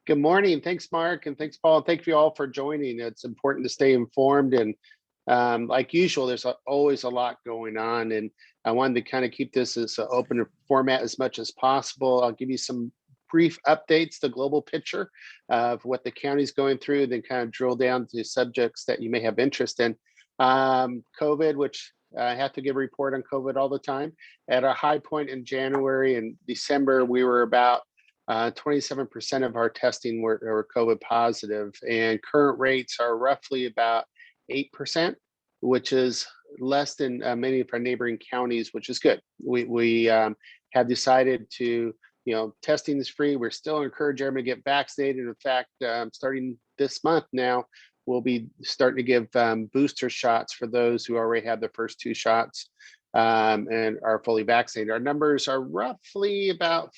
Good morning. Thanks, Mark, and thanks, Paul. And thank you all for joining. It's important to stay informed, and like usual, there's always a lot going on, and I wanted to kind of keep this as an open format as much as possible. I'll give you some brief updates, the global picture of what the county's going through, then kind of drill down to subjects that you may have interest in. COVID, which I have to give a report on COVID all the time. At a high point in January and December, we were about 27% of our testing were COVID positive, and current rates are roughly about 8%, which is less than many of our neighboring counties, which is good. We have decided to, testing is free. We're still encouraging everyone to get vaccinated. In fact, starting this month now, we'll be starting to give booster shots for those who already had their first 2 shots and are fully vaccinated. Our numbers are roughly about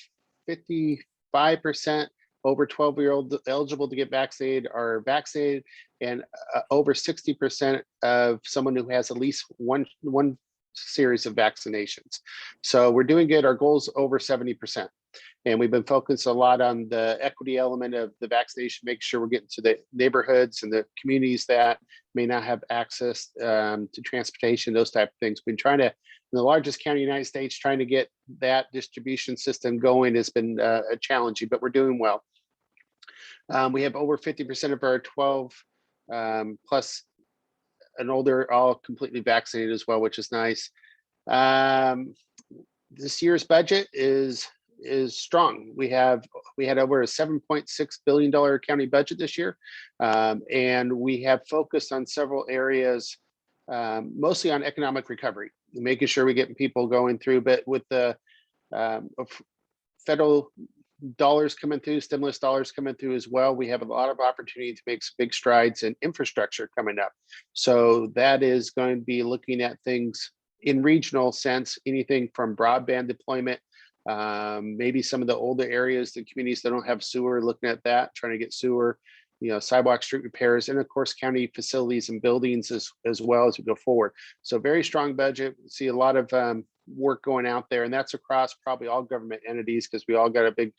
55% over 12-year-olds eligible to get vaccinated are vaccinated, and over 60% of someone who has at least one series of vaccinations. So we're doing good. Our goal is over 70%. And we've been focused a lot on the equity element of the vaccination, make sure we're getting to the neighborhoods and the communities that may not have access to transportation, those type of things. We've been trying to, in the largest county in the United States, trying to get that distribution system going has been challenging, but we're doing well. We have over 50% of our 12 plus and older all completely vaccinated as well, which is nice. This year's budget is strong. We had over a $7.6 billion county budget this year, and we have focused on several areas, mostly on economic recovery, making sure we're getting people going through. But with the federal dollars coming through, stimulus dollars coming through as well, we have a lot of opportunity to make some big strides in infrastructure coming up. So that is going to be looking at things in regional sense, anything from broadband deployment, maybe some of the older areas, the communities that don't have sewer, looking at that, trying to get sewer, sidewalk, street repairs, and of course, county facilities and buildings as well as we go forward. So very strong budget. We see a lot of work going out there, and that's across probably all government entities because we all got a big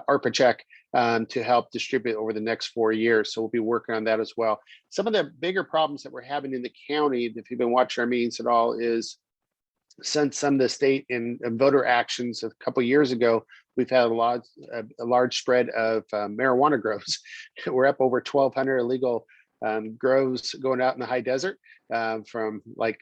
ARPA check to help distribute over the next 4 years. So we'll be working on that as well. Some of the bigger problems that we're having in the county, if you've been watching our meetings at all, is since some of the state and voter actions a couple of years ago, we've had a large spread of marijuana grows. We're up over 1,200 illegal grows going out in the high desert, from like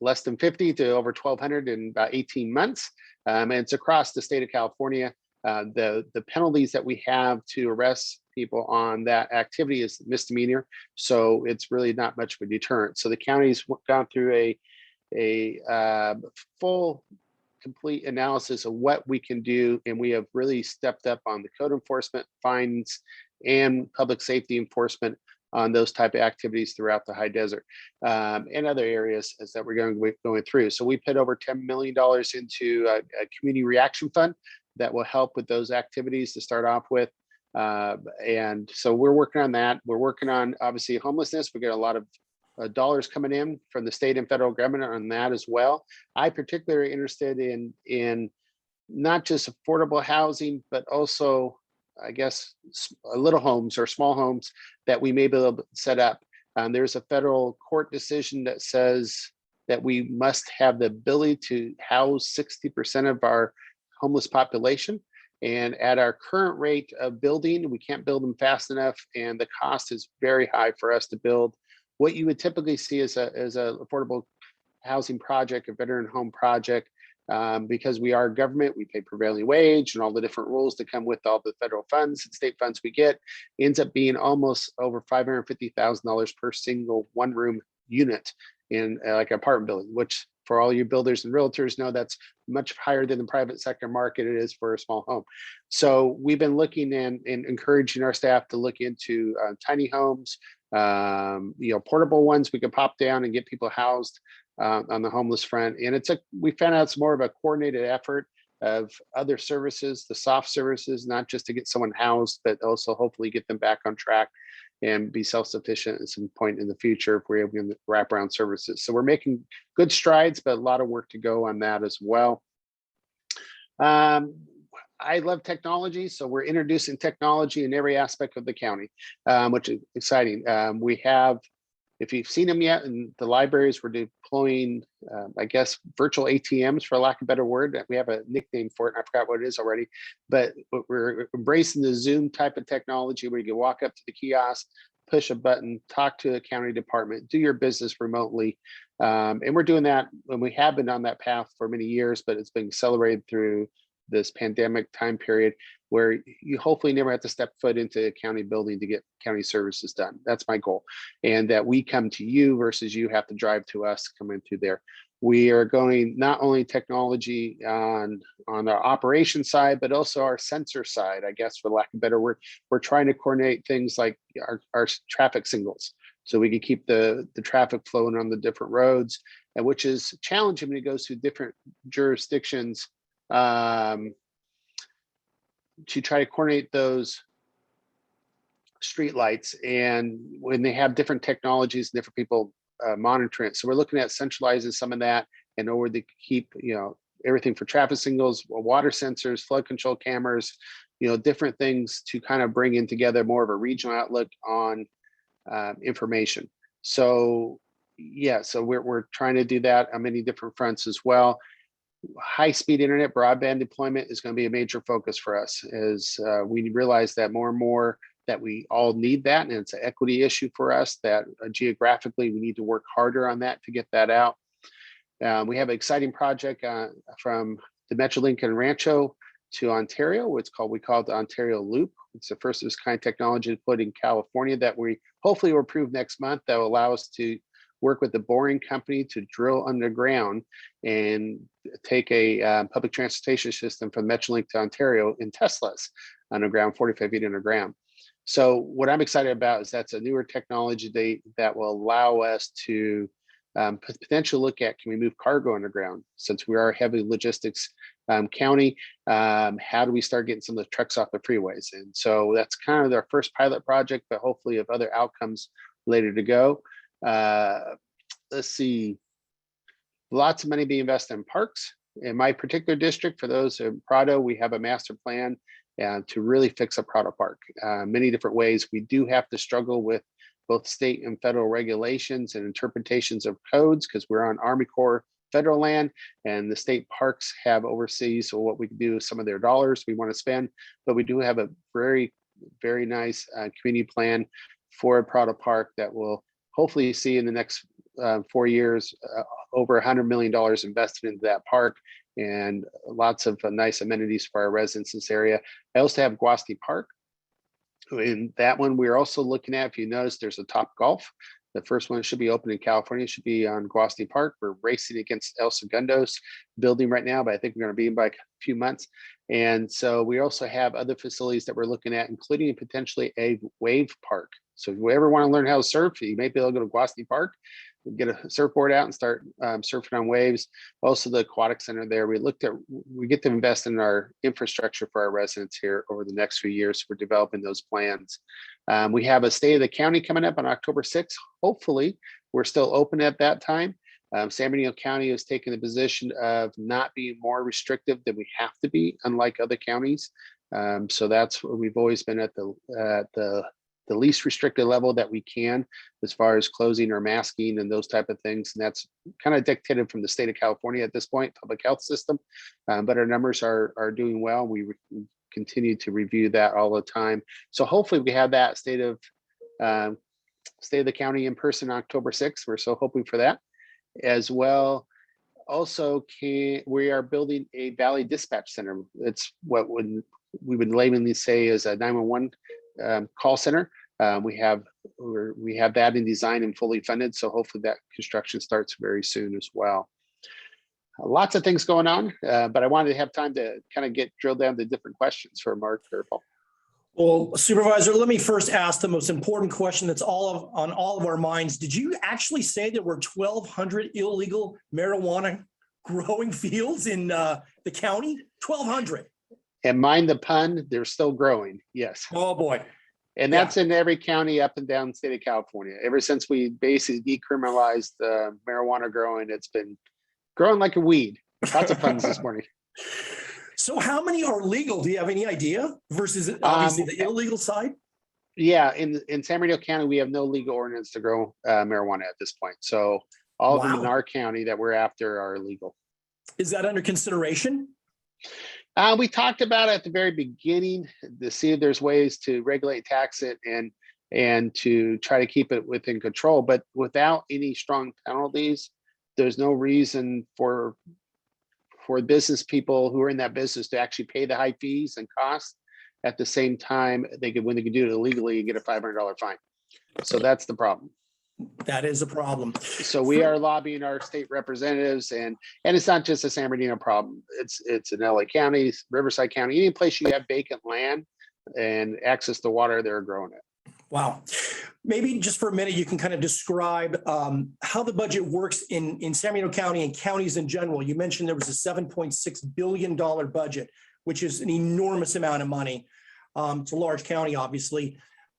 less than 50 to over 1,200 in about 18 months. And it's across the state of California. The penalties that we have to arrest people on that activity is misdemeanor. So it's really not much of a deterrent. So the county's gone through a full, complete analysis of what we can do, and we have really stepped up on the code enforcement, fines, and public safety enforcement on those type of activities throughout the high desert and other areas as that we're going through. So we put over $10 million into a community reaction fund that will help with those activities to start off with. And so we're working on that. We're working on, obviously, homelessness. We get a lot of dollars coming in from the state and federal government on that as well. I particularly interested in not just affordable housing, but also, I guess, little homes or small homes that we may be able to set up. There's a federal court decision that says that we must have the ability to house 60% of our homeless population. And at our current rate of building, we can't build them fast enough, and the cost is very high for us to build what you would typically see as a affordable housing project, a veteran home project. Because we are government, we pay prevailing wage and all the different rules that come with all the federal funds and state funds we get, ends up being almost over $550,000 per single one-room unit in like an apartment building, which for all you builders and realtors know, that's much higher than the private sector market it is for a small home. So we've been looking and encouraging our staff to look into tiny homes, portable ones we can pop down and get people housed on the homeless front. And we found out it's more of a coordinated effort of other services, the soft services, not just to get someone housed, but also hopefully get them back on track and be self-sufficient at some point in the future if we're able to wrap around services. So we're making good strides, but a lot of work to go on that as well. I love technology, so we're introducing technology in every aspect of the county, which is exciting. We have, if you've seen them yet, in the libraries, we're deploying, I guess, virtual ATMs, for lack of a better word. We have a nickname for it, and I forgot what it is already, but we're embracing the Zoom type of technology where you can walk up to the kiosk, push a button, talk to a county department, do your business remotely. And we're doing that, and we have been on that path for many years, but it's been accelerated through this pandemic time period where you hopefully never have to step foot into a county building to get county services done. That's my goal. And that we come to you versus you have to drive to us coming through there. We are going not only technology on the operation side, but also our sensor side, I guess, for lack of a better word. We're trying to coordinate things like our traffic signals, so we can keep the traffic flowing on the different roads, and which is challenging when it goes through different jurisdictions, to try to coordinate those street lights, and when they have different technologies, different people monitor it. So we're looking at centralizing some of that in order to keep, everything for traffic signals, water sensors, flood control cameras, different things to kind of bring in together more of a regional outlook on information. So yeah, so we're trying to do that on many different fronts as well. High-speed internet broadband deployment is going to be a major focus for us, as we realize that more and more that we all need that, and it's an equity issue for us that geographically we need to work harder on that to get that out. We have an exciting project from the Metrolink and Rancho to Ontario. We call it the Ontario Loop. It's the first of its kind technology deployed in California that we hopefully will approve next month, that will allow us to work with the boring company to drill underground and take a public transportation system from Metrolink to Ontario in Teslas underground, 45 feet underground. So what I'm excited about is that's a newer technology that will allow us to potentially look at, can we move cargo underground? Since we are a heavy logistics county, how do we start getting some of the trucks off the freeways? And so that's kind of our first pilot project, but hopefully of other outcomes later to go. Let's see, lots of money being invested in parks. In my particular district, for those in Prado, we have a master plan to really fix a Prado Park. Many different ways. We do have to struggle with both state and federal regulations and interpretations of codes, because we're on Army Corps federal land, and the state parks have overseas, so what we can do with some of their dollars we want to spend. But we do have a very, very nice community plan for a Prado Park that will hopefully see in the next 4 years over $100 million invested into that park, and lots of nice amenities for our residents in this area. I also have Guasti Park. In that one, we're also looking at, if you notice, there's a Top Golf. The first one should be open in California, should be on Guasti Park. We're racing against El Segundo's building right now, but I think we're going to be in by a few months. And so we also have other facilities that we're looking at, including potentially a wave park. So if you ever want to learn how to surf, you may be able to go to Guasti Park, get a surfboard out and start surfing on waves. Also the aquatic center there, we get to invest in our infrastructure for our residents here over the next few years. We're developing those plans. We have a State of the County coming up on October 6th. Hopefully we're still open at that time. San Bernardino County has taken the position of not being more restrictive than we have to be, unlike other counties. So that's what we've always been at the least restricted level that we can, as far as closing or masking and those type of things. And that's kind of dictated from the state of California at this point, public health system. But our numbers are doing well. We continue to review that all the time. So hopefully we have that State of the County in person on October 6th. We're so hoping for that as well. Also, we are building a Valley Dispatch Center. It's what we would laymanly say is a 911 call center. We have that in design and fully funded. So hopefully that construction starts very soon as well. Lots of things going on, but I wanted to have time to kind of get drilled down to different questions for Mark or Paul. Well, Supervisor, let me first ask the most important question that's on all of our minds. Did you actually say there were 1,200 illegal marijuana growing fields in the county? 1,200. And mind the pun, they're still growing. Yes. Oh boy. And that's in every county up and down the state of California. Ever since we basically decriminalized marijuana growing, it's been growing like a weed. Lots of puns this morning. So how many are legal? Do you have any idea versus obviously the illegal side? Yeah, in San Bernardino County, we have no legal ordinance to grow marijuana at this point. So all of them in Wow. our county that we're after are illegal. Is that under consideration? We talked about it at the very beginning to see if there's ways to regulate, tax it, and to try to keep it within control. But without any strong penalties, there's no reason for business people who are in that business to actually pay the high fees and costs. At the same time, when they can do it illegally and get a $500 fine. So that's the problem. That is a problem. So we are lobbying our state representatives, and it's not just a San Bernardino problem. It's in LA County, Riverside County, any place you have vacant land and access to water, they're growing it. Wow. Maybe just for a minute, you can kind of describe how the budget works in San Bernardino County and counties in general. You mentioned there was a $7.6 billion budget, which is an enormous amount of money. It's a large county, obviously,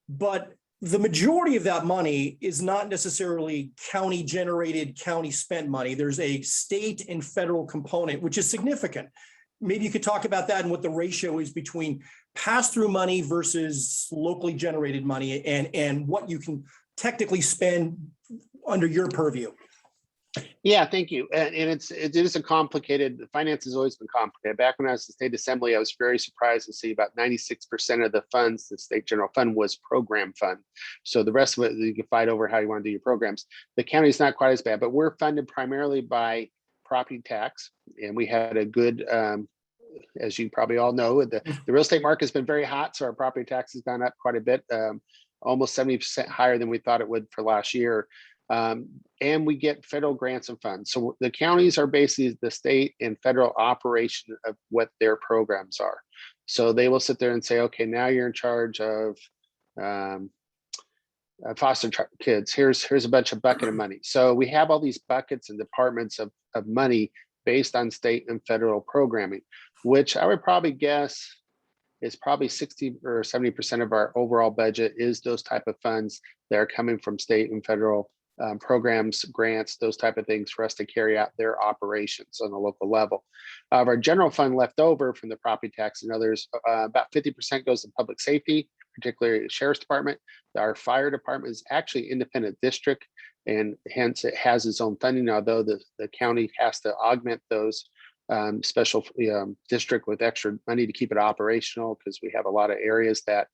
but the majority of that money is not necessarily county generated, county spent money. There's a state and federal component, which is significant. Maybe you could talk about that and what the ratio is between pass-through money versus locally generated money and what you can technically spend under your purview. Yeah, thank you. And it is a complicated, finance has always been complicated. Back when I was in state assembly, I was very surprised to see about 96% of the funds, the state general fund, was program fund. So the rest of it, you can fight over how you want to do your programs. The county is not quite as bad, but we're funded primarily by property tax. And we had a good, as you probably all know, the real estate market has been very hot. So our property tax has gone up quite a bit, almost 70% higher than we thought it would for last year. And we get federal grants and funds. So the counties are basically the state and federal operation of what their programs are. So they will sit there and say, okay, now you're in charge of foster kids. Here's a bunch of bucket of money. So we have all these buckets and departments of money based on state and federal programming, which I would probably guess is probably 60 or 70% of our overall budget is those type of funds that are coming from state and federal programs, grants, those type of things for us to carry out their operations on a local level. Of our general fund left over from the property tax and others, about 50% goes to public safety, particularly the sheriff's department. Our fire department is actually independent district, and hence it has its own funding, although the county has to augment those special district with extra money to keep it operational, because we have a lot of areas that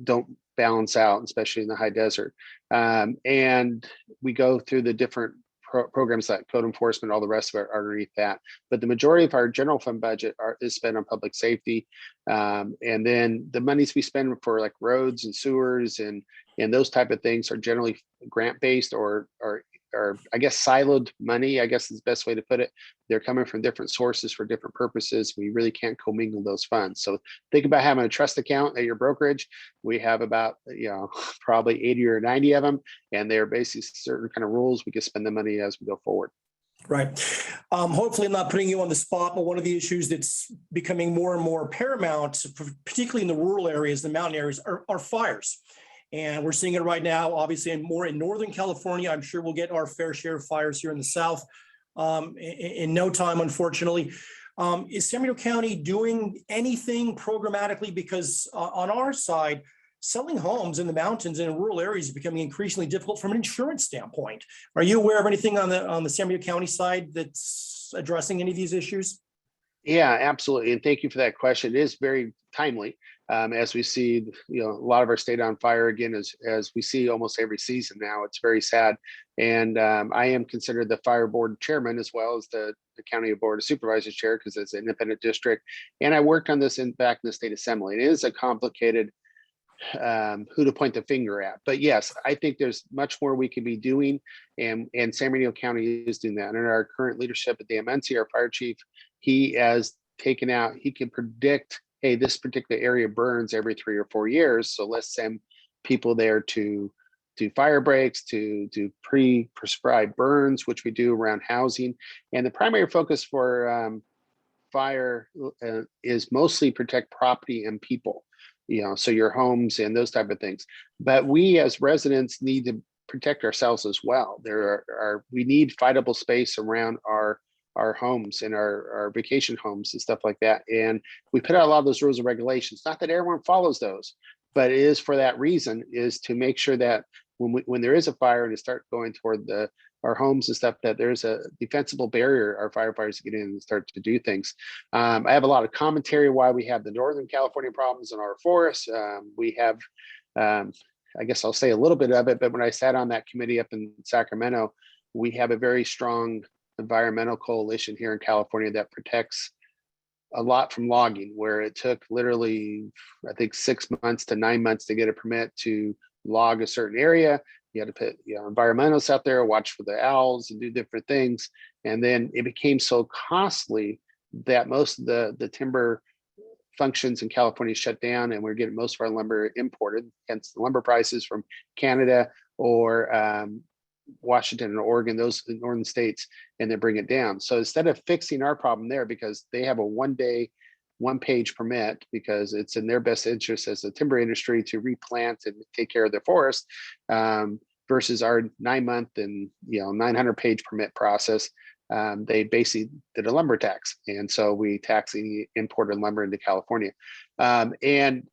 don't balance out, especially in the high desert. And we go through the different programs like code enforcement, all the rest of it are underneath that. But the majority of our general fund budget is spent on public safety. And then the monies we spend for like roads and sewers and those type of things are generally grant-based or I guess siloed money, I guess is the best way to put it. They're coming from different sources for different purposes. We really can't commingle those funds. So think about having a trust account at your brokerage. We have about, probably 80 or 90 of them, and they're basically certain kind of rules. We can spend the money as we go forward. Right. Hopefully I'm not putting you on the spot, but one of the issues that's becoming more and more paramount, particularly in the rural areas, the mountain areas, are fires. And we're seeing it right now, obviously, and more in Northern California. I'm sure we'll get our fair share of fires here in the South in no time, unfortunately. Is San Bernardino County doing anything programmatically? Because on our side, selling homes in the mountains and in rural areas is becoming increasingly difficult from an insurance standpoint. Are you aware of anything on the San Bernardino County side that's addressing any of these issues? Yeah, absolutely. And thank you for that question. It is very timely. As we see, a lot of our state on fire again, as we see almost every season now. It's very sad. And I am considered the fire board chairman as well as the county board of supervisors chair, because it's an independent district. And I worked on this back in the state assembly. It is a complicated who to point the finger at. But yes, I think there's much more we can be doing. And San Bernardino County is doing that. And in our current leadership at the MNC, our fire chief, he has taken out, he can predict, hey, this particular area burns every 3 or 4 years. So let's send people there to do fire breaks, to do pre-prescribed burns, which we do around housing. And the primary focus for fire is mostly protect property and people, so your homes and those type of things. But we as residents need to protect ourselves as well. We need fightable space around our our homes and our vacation homes and stuff like that. And we put out a lot of those rules and regulations. Not that everyone follows those, but it is for that reason, is to make sure that when there is a fire and to start going toward our homes and stuff, that there's a defensible barrier our firefighters to get in and start to do things. I have a lot of commentary why we have the Northern California problems in our forests. We have, I guess I'll say a little bit of it, but when I sat on that committee up in Sacramento, we have a very strong environmental coalition here in California that protects a lot from logging, where it took literally, I think, 6 months to 9 months to get a permit to log a certain area. You had to put environmentalists out there, watch for the owls and do different things. And then it became so costly that most of the timber functions in California shut down, and we're getting most of our lumber imported, hence the lumber prices from Canada or Washington and Oregon, those northern states, and they bring it down. So instead of fixing our problem there, because they have a 1-page permit, because it's in their best interest as a timber industry to replant and take care of their forest, versus our 9-month and 900-page permit process, they basically did a lumber tax, and so we tax any imported lumber into California. And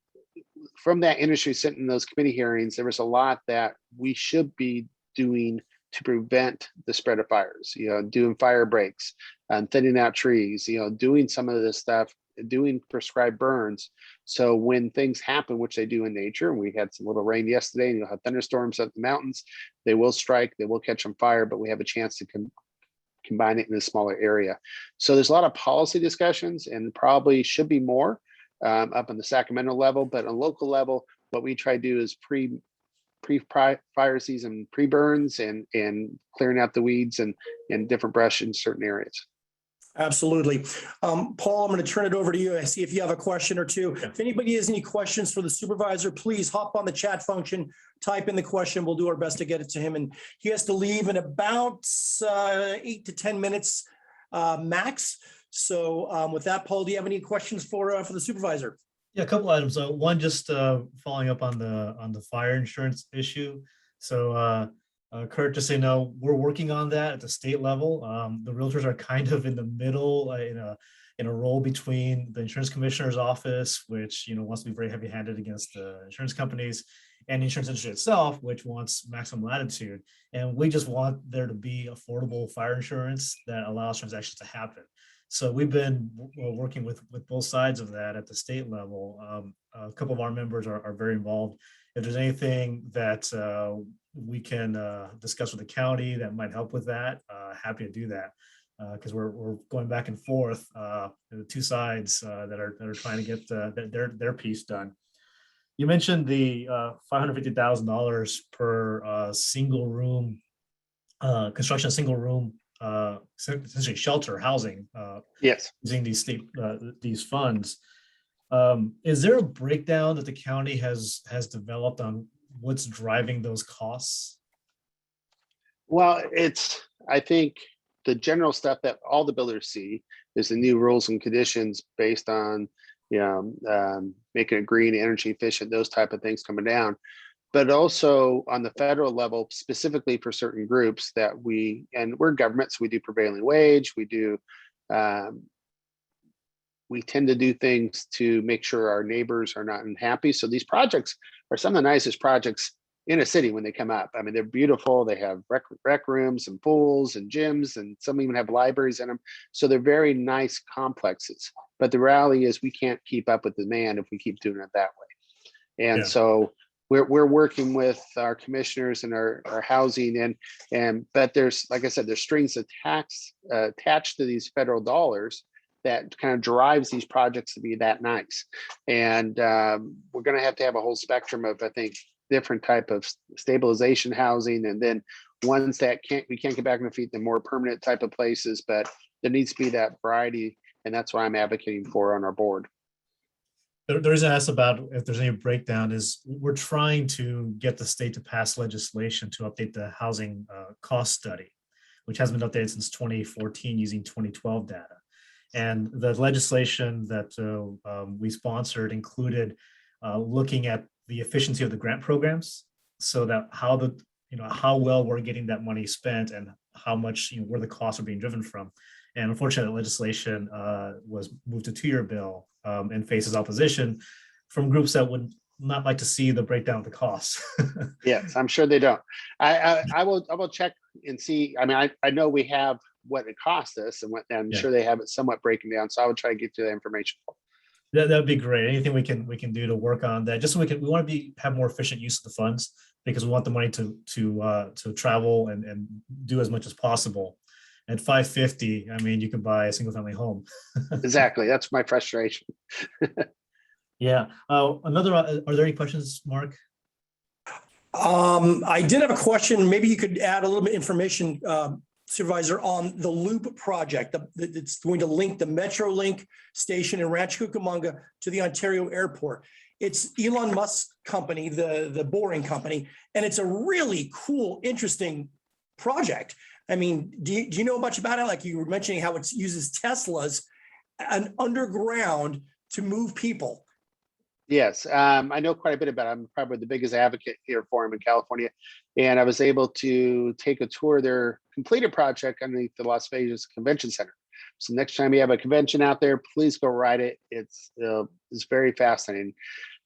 from that industry sitting in those committee hearings, there was a lot that we should be doing to prevent the spread of fires, doing fire breaks and thinning out trees, doing some of this stuff, doing prescribed burns. So when things happen, which they do in nature, and we had some little rain yesterday, and you'll have thunderstorms up the mountains, they will strike, they will catch on fire, but we have a chance to combine it in a smaller area. So there's a lot of policy discussions, and probably should be more up on the Sacramento level, but on a local level, what we try to do is pre-fire season, pre-burns, and clearing out the weeds and different brush in certain areas. Absolutely. Paul, I'm going to turn it over to you. I see if you have a question or two. If anybody has any questions for the supervisor, please hop on the chat function, type in the question. We'll do our best to get it to him. And he has to leave in about 8 to 10 minutes max. So with that, Paul, do you have any questions for the supervisor? Yeah, a couple items. One, just following up on the fire insurance issue. So Curt, just so you know, we're working on that at the state level. The realtors are kind of in the middle in a role between the insurance commissioner's office, which wants to be very heavy-handed against the insurance companies, and the insurance industry itself, which wants maximum latitude. And we just want there to be affordable fire insurance that allows transactions to happen. So we've been working with both sides of that at the state level. A couple of our members are very involved. If there's anything that we can discuss with the county that might help with that, happy to do that, because we're going back and forth, the two sides that are trying to get their piece done. You mentioned the $550,000 per single room construction, single room essentially shelter housing. Yes. Using these funds. Is there a breakdown that the county has developed on what's driving those costs? Well, I think the general stuff that all the builders see is the new rules and conditions based on, making it green, energy efficient, those type of things coming down. But also on the federal level, specifically for certain groups that we're government, so we do prevailing wage, we tend to do things to make sure our neighbors are not unhappy. So these projects are some of the nicest projects in a city when they come up. I mean, they're beautiful. They have rec rooms and pools and gyms, and some even have libraries in them. So they're very nice complexes. But the reality is we can't keep up with demand if we keep doing it that way. And so we're working with our commissioners and our housing but there's, like I said, there's strings of tax attached to these federal dollars that kind of drives these projects to be that nice. And we're going to have a whole spectrum of, I think, different type of stabilization housing, and then ones that we can't get back on the feet, the more permanent type of places, but there needs to be that variety, and that's what I'm advocating for on our board. The reason I asked about if there's any breakdown is we're trying to get the state to pass legislation to update the housing cost study, which has been updated since 2014 using 2012 data. And the legislation that we sponsored included looking at the efficiency of the grant programs, so that how well we're getting that money spent and how much where the costs are being driven from. And unfortunately, legislation was moved to 2-year bill and faces opposition from groups that would not like to see the breakdown of the costs. Yes, I'm sure they don't. I will check and see. I mean, I know we have what it cost us, and I'm Yeah. sure they have it somewhat breaking down. So I would try to get you that information. That'd be great. Anything we can do to work on that, just so we want to have more efficient use of the funds, because we want the money to travel and do as much as possible. At $550, I mean, you could buy a single family home. Exactly. That's my frustration. Yeah. Are there any questions, Mark? I did have a question. Maybe you could add a little bit of information, Supervisor, on the Loop project. It's going to link the Metrolink station in Rancho Cucamonga to the Ontario airport. It's Elon Musk's company, the boring company, and it's a really cool, interesting project. I mean, do you know much about it? Like you were mentioning how it uses Teslas and underground to move people. Yes, I know quite a bit about it. I'm probably the biggest advocate here for him in California. And I was able to take a tour of their completed project underneath the Las Vegas Convention Center. So next time you have a convention out there, please go ride it. It's very fascinating.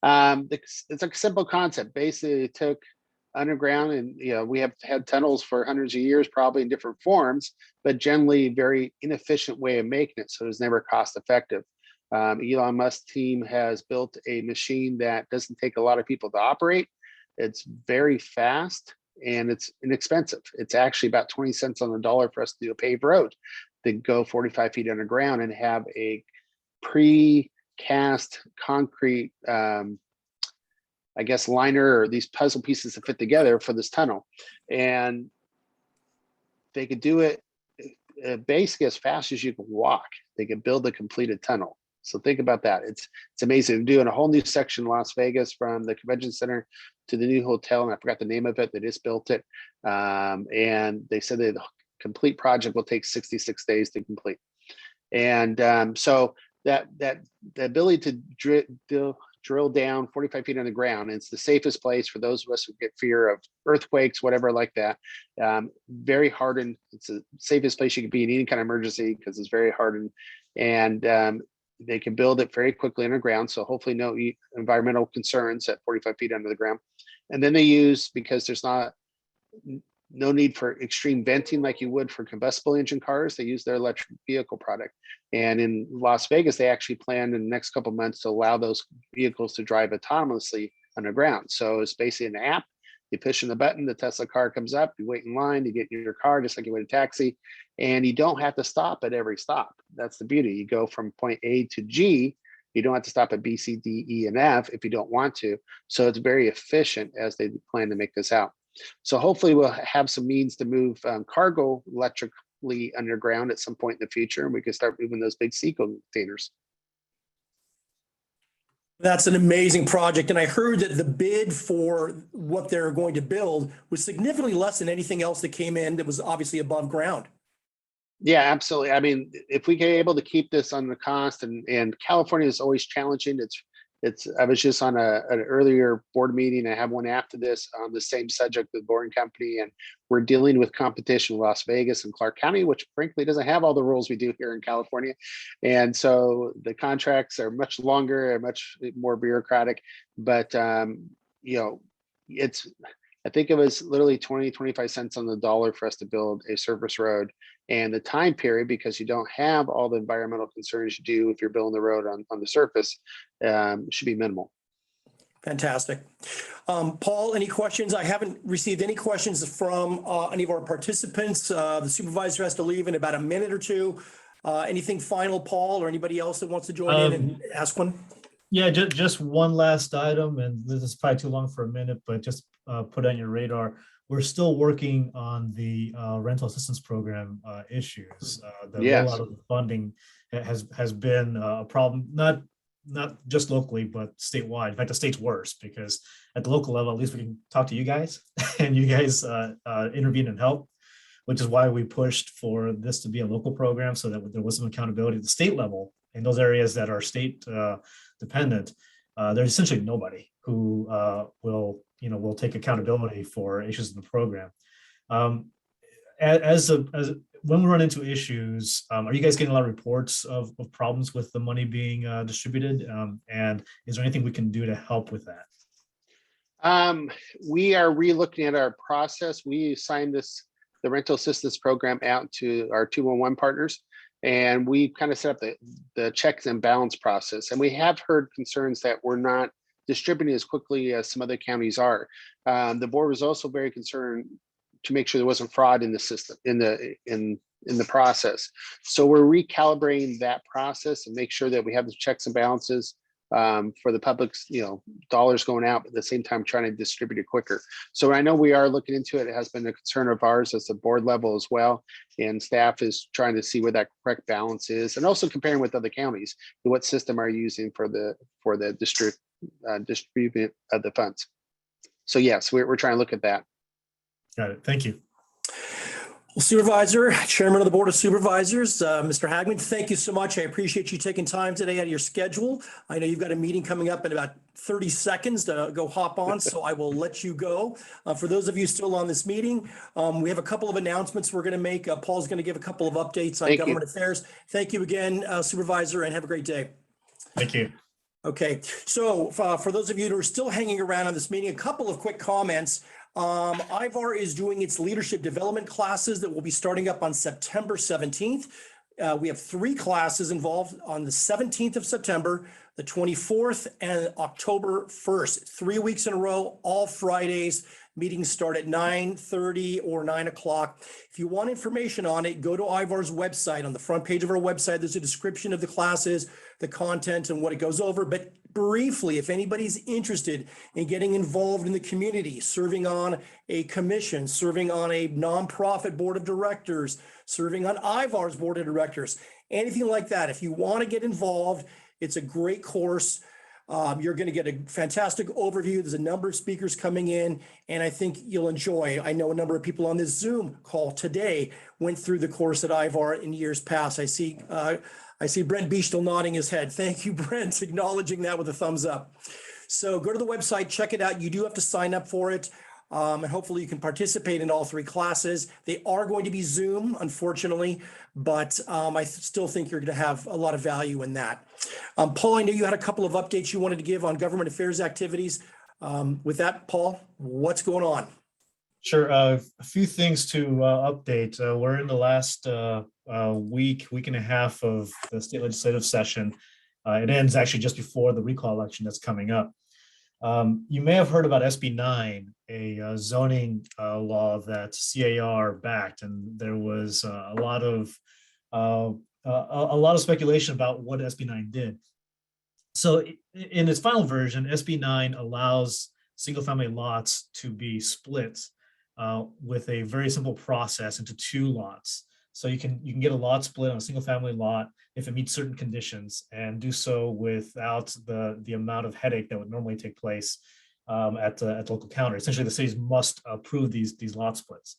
It's a simple concept. Basically, it took underground, and we have had tunnels for hundreds of years, probably in different forms, but generally very inefficient way of making it. So it was never cost effective. Elon Musk's team has built a machine that doesn't take a lot of people to operate. It's very fast and it's inexpensive. It's actually about 20 cents on the dollar for us to do a paved road, then go 45 feet underground and have a pre-cast concrete, I guess, liner or these puzzle pieces to fit together for this tunnel. And they could do it basically as fast as you can walk. They could build a completed tunnel. So think about that. It's amazing. They're doing a whole new section in Las Vegas from the convention center to the new hotel, and I forgot the name of it. They just built it, and they said that the complete project will take 66 days to complete. And so that the ability to drill down 45 feet on the ground, and it's the safest place for those of us who get fear of earthquakes, whatever like that. Very hardened. It's the safest place you can be in any kind of emergency because it's very hardened, and they can build it very quickly underground. So hopefully no environmental concerns at 45 feet under the ground. And then they use, because there's no need for extreme venting like you would for combustible engine cars, they use their electric vehicle product. And in Las Vegas, they actually plan in the next couple of months to allow those vehicles to drive autonomously underground. So it's basically an app. You push in the button, the Tesla car comes up, you wait in line, you get in your car just like you would a taxi, and you don't have to stop at every stop. That's the beauty. You go from point A to G. You don't have to stop at B, C, D, E, and F if you don't want to. So it's very efficient as they plan to make this out. So hopefully we'll have some means to move cargo electrically underground at some point in the future, and we can start moving those big sea containers. That's an amazing project. And I heard that the bid for what they're going to build was significantly less than anything else that came in that was obviously above ground. Yeah, absolutely. I mean, if we get able to keep this on the cost, and California is always challenging. I was just on an earlier board meeting. I have one after this on the same subject with Boring Company, and we're dealing with competition in Las Vegas and Clark County, which frankly doesn't have all the rules we do here in California. And so the contracts are much longer and much more bureaucratic, but I think it was literally 20-25 cents on the dollar for us to build a surface road. And the time period, because you don't have all the environmental concerns you do if you're building the road on the surface, should be minimal. Fantastic. Paul, any questions? I haven't received any questions from any of our participants. The supervisor has to leave in about a minute or two. Anything final, Paul, or anybody else that wants to join in and ask one? Yeah, just one last item, and this is probably too long for a minute, but just put on your radar. We're still working on the rental assistance program issues. The rollout of the funding has been a problem, not just locally, but statewide. In fact, the state's worse, because at the local level, at least we can talk to you guys and you guys intervene and help, which is why we pushed for this to be a local program, so that there was some accountability at the state level in those areas that are state dependent. There's essentially nobody who will take accountability for issues in the program. as when we run into issues, are you guys getting a lot of reports of problems with the money being distributed? And is there anything we can do to help with that? We are re-looking at our process. We signed the rental assistance program out to our 211 partners, and we kind of set up the checks and balance process. And we have heard concerns that we're not distributing as quickly as some other counties are. The board was also very concerned to make sure there wasn't fraud in the system, in the process. So we're recalibrating that process and make sure that we have the checks and balances for the public's, dollars going out, but at the same time trying to distribute it quicker. So I know we are looking into it. It has been a concern of ours at the board level as well, and staff is trying to see where that correct balance is, and also comparing with other counties. What system are you using for the distribution of the funds? So yes, we're trying to look at that. Got it. Thank you. Well, Supervisor, Chairman of the Board of Supervisors, Mr. Hagman, thank you so much. I appreciate you taking time today out of your schedule. I know you've got a meeting coming up in about 30 seconds to go hop on, so I will let you go. For those of you still on this meeting, we have a couple of announcements we're going to make. Paul's going to give a couple of updates on government affairs. Thank you again, Supervisor, and have a great day. Thank you. Okay, so for those of you who are still hanging around on this meeting, a couple of quick comments. IVAR is doing its leadership development classes that will be starting up on September 17th. We have 3 classes involved on the 17th of September, the 24th, and October 1st. 3 weeks in a row, all Fridays. Meetings start at 9:30 or 9 o'clock. If you want information on it, go to IVAR's website. On the front page of our website, there's a description of the classes, the content, and what it goes over. But briefly, if anybody's interested in getting involved in the community, serving on a commission, serving on a nonprofit board of directors, serving on IVAR's board of directors, anything like that, if you want to get involved, it's a great course. You're going to get a fantastic overview. There's a number of speakers coming in, and I think you'll enjoy. I know a number of people on this Zoom call today went through the course at IVAR in years past. I see Brent B still nodding his head. Thank you, Brent, acknowledging that with a thumbs up. So go to the website, check it out. You do have to sign up for it. And hopefully you can participate in all 3 classes. They are going to be Zoom, unfortunately, but I still think you're going to have a lot of value in that. Paul, I know you had a couple of updates you wanted to give on government affairs activities. With that, Paul, what's going on? Sure. A few things to update. We're in the last week and a half of the state legislative session. It ends actually just before the recall election that's coming up. You may have heard about SB 9, a zoning law that CAR backed, and there was a lot of speculation about what SB 9 did. So in its final version, SB 9 allows single-family lots to be split with a very simple process into 2 lots. So you can get a lot split on a single-family lot if it meets certain conditions, and do so without the amount of headache that would normally take place at the local counter. Essentially, the cities must approve these lot splits.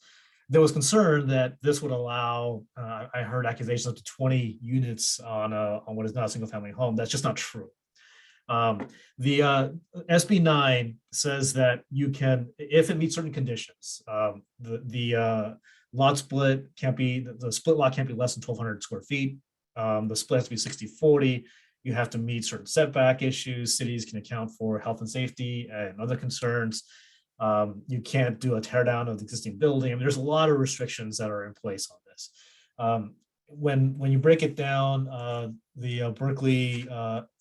There was concern that this would allow, I heard accusations up to 20 units on what is now a single-family home. That's just not true. The SB 9 says that you can, if it meets certain conditions, the lot split can't be, the split lot can't be less than 1,200 square feet. The split has to be 60-40. You have to meet certain setback issues. Cities can account for health and safety and other concerns. You can't do a tear down of the existing building. I mean, there's a lot of restrictions that are in place on this. When you break it down, the Berkeley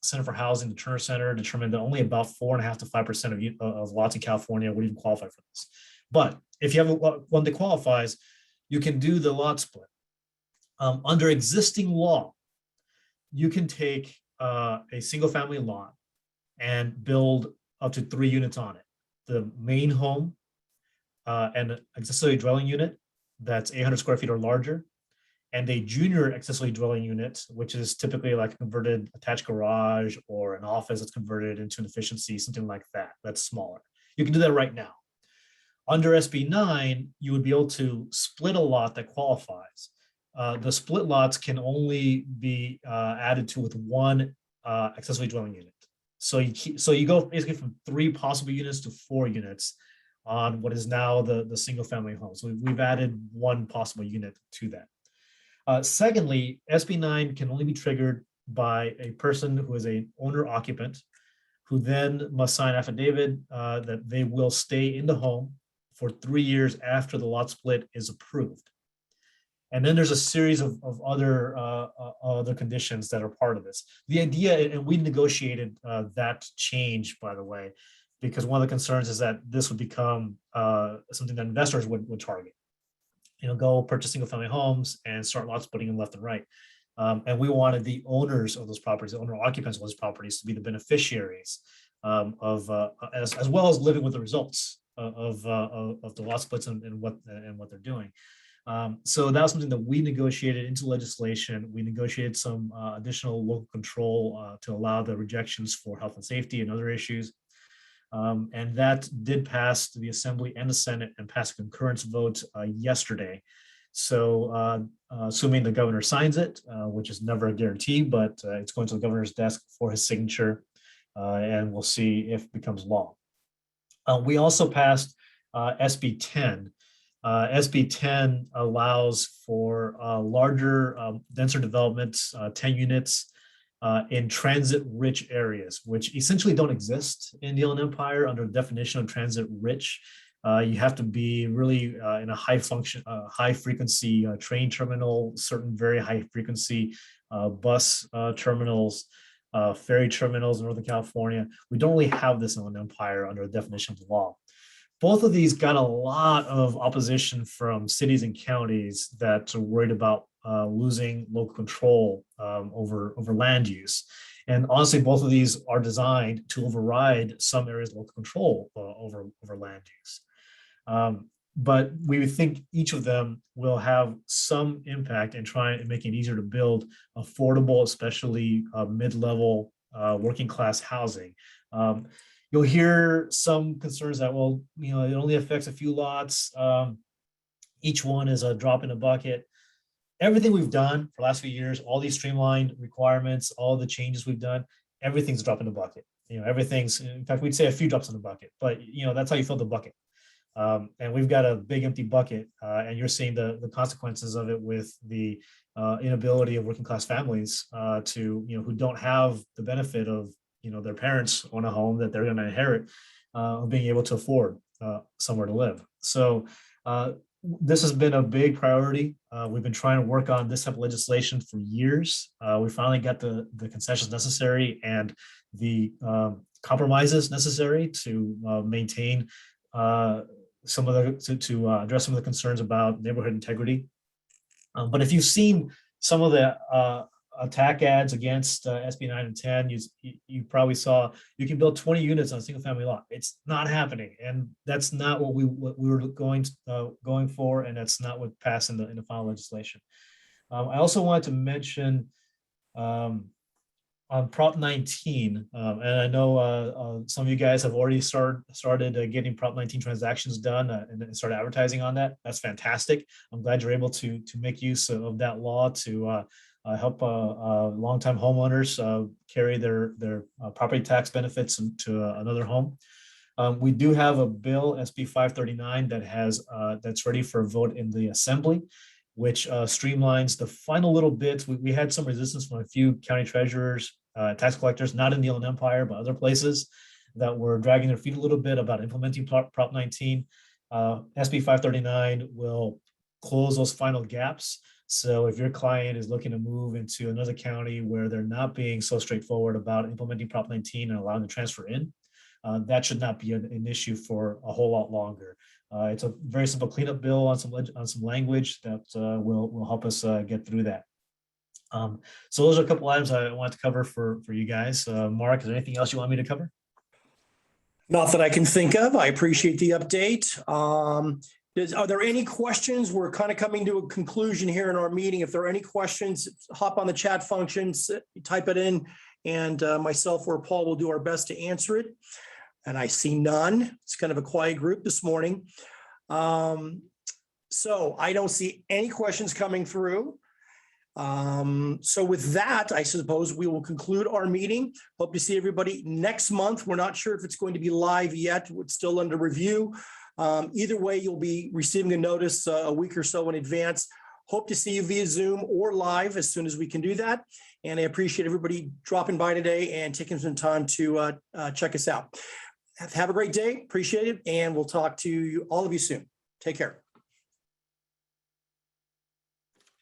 Center for Housing, the Turner Center, determined that only about 4.5% to 5% of lots in California would even qualify for this. But if you have one that qualifies, you can do the lot split. Under existing law, you can take a single family lot and build up to 3 units on it. The main home and an accessory dwelling unit that's 800 square feet or larger, and a junior accessory dwelling unit, which is typically like a converted attached garage or an office that's converted into an efficiency, something like that, that's smaller. You can do that right now. Under SB 9, you would be able to split a lot that qualifies. The split lots can only be added to with 1 accessory dwelling unit. So you go basically from 3 possible units to 4 units on what is now the single family home. So we've added one possible unit to that. Secondly, SB 9 can only be triggered by a person who is an owner occupant, who then must sign affidavit that they will stay in the home for 3 years after the lot split is approved. And then there's a series of other conditions that are part of this. The idea, and we negotiated that change, by the way, because one of the concerns is that this would become something that investors would target. Go purchase single family homes and start lot splitting them left and right. And we wanted the owners of those properties, the owner occupants of those properties, to be the beneficiaries as well as living with the results of the lot splits and what they're doing. So that was something that we negotiated into legislation. We negotiated some additional local control to allow the rejections for health and safety and other issues. And that did pass the Assembly and the Senate and pass a concurrence vote yesterday. So assuming the governor signs it, which is never a guarantee, but it's going to the governor's desk for his signature, and we'll see if it becomes law. We also passed SB 10. SB 10 allows for larger, denser developments, 10 units in transit-rich areas, which essentially don't exist in the Inland Empire under the definition of transit-rich. You have to be really in a high-frequency train terminal, certain very high-frequency bus terminals, ferry terminals in Northern California. We don't really have this in the Inland Empire under the definition of the law. Both of these got a lot of opposition from cities and counties that are worried about losing local control over land use. And honestly, both of these are designed to override some areas of local control over land use. But we think each of them will have some impact in trying and making it easier to build affordable, especially mid-level working class housing. You'll hear some concerns that, well, it only affects a few lots. Each one is a drop in a bucket. Everything we've done for the last few years, all these streamlined requirements, all the changes we've done, everything's a drop in the bucket. Everything's, in fact, we'd say a few drops in the bucket, but that's how you fill the bucket. And we've got a big empty bucket, and you're seeing the consequences of it with the inability of working class families to, who don't have the benefit of, their parents own a home that they're going to inherit, being able to afford somewhere to live. So this has been a big priority. We've been trying to work on this type of legislation for years. We finally got the concessions necessary and the compromises necessary to maintain some of the to address some of the concerns about neighborhood integrity. But if you've seen some of the attack ads against SB 9 and 10, you probably saw you can build 20 units on a single family lot. It's not happening, and that's not what we were going for, and that's not what passed in the final legislation. I also wanted to mention on Prop 19, and I know some of you guys have already started getting Prop 19 transactions done and started advertising on that. That's fantastic. I'm glad you're able to make use of that law to help longtime homeowners carry their property tax benefits to another home. We do have a bill, SB 539, that's ready for a vote in the Assembly, which streamlines the final little bits. We had some resistance from a few county treasurers, tax collectors, not in the Inland Empire, but other places, that were dragging their feet a little bit about implementing Prop 19. SB 539 will close those final gaps. So if your client is looking to move into another county where they're not being so straightforward about implementing Prop 19 and allowing the transfer in, that should not be an issue for a whole lot longer. It's a very simple cleanup bill on some language that will help us get through that. So those are a couple items I wanted to cover for you guys. Mark, is there anything else you want me to cover? Not that I can think of. I appreciate the update. Are there any questions? We're kind of coming to a conclusion here in our meeting. If there are any questions, hop on the chat functions, type it in, and myself or Paul will do our best to answer it. And I see none. It's kind of a quiet group this morning. So I don't see any questions coming through. So with that, I suppose we will conclude our meeting. Hope to see everybody next month. We're not sure if it's going to be live yet. It's still under review. Either way, you'll be receiving a notice a week or so in advance. Hope to see you via Zoom or live as soon as we can do that. And I appreciate everybody dropping by today and taking some time to check us out. Have a great day. Appreciate it. And we'll talk to you, all of you soon. Take care.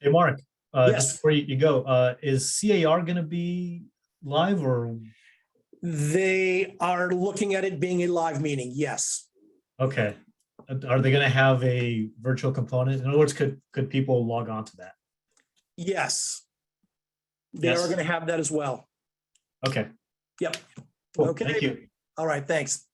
Hey, Mark, Yes. just before you go, is CAR going to be live or? They are looking at it being a live meeting. Yes. Okay. Are they going to have a virtual component? In other words, could people log on to that? Yes. They Yes. are going to have that as well. Okay. Yep. Cool. Okay. Thank you. All right. Thanks.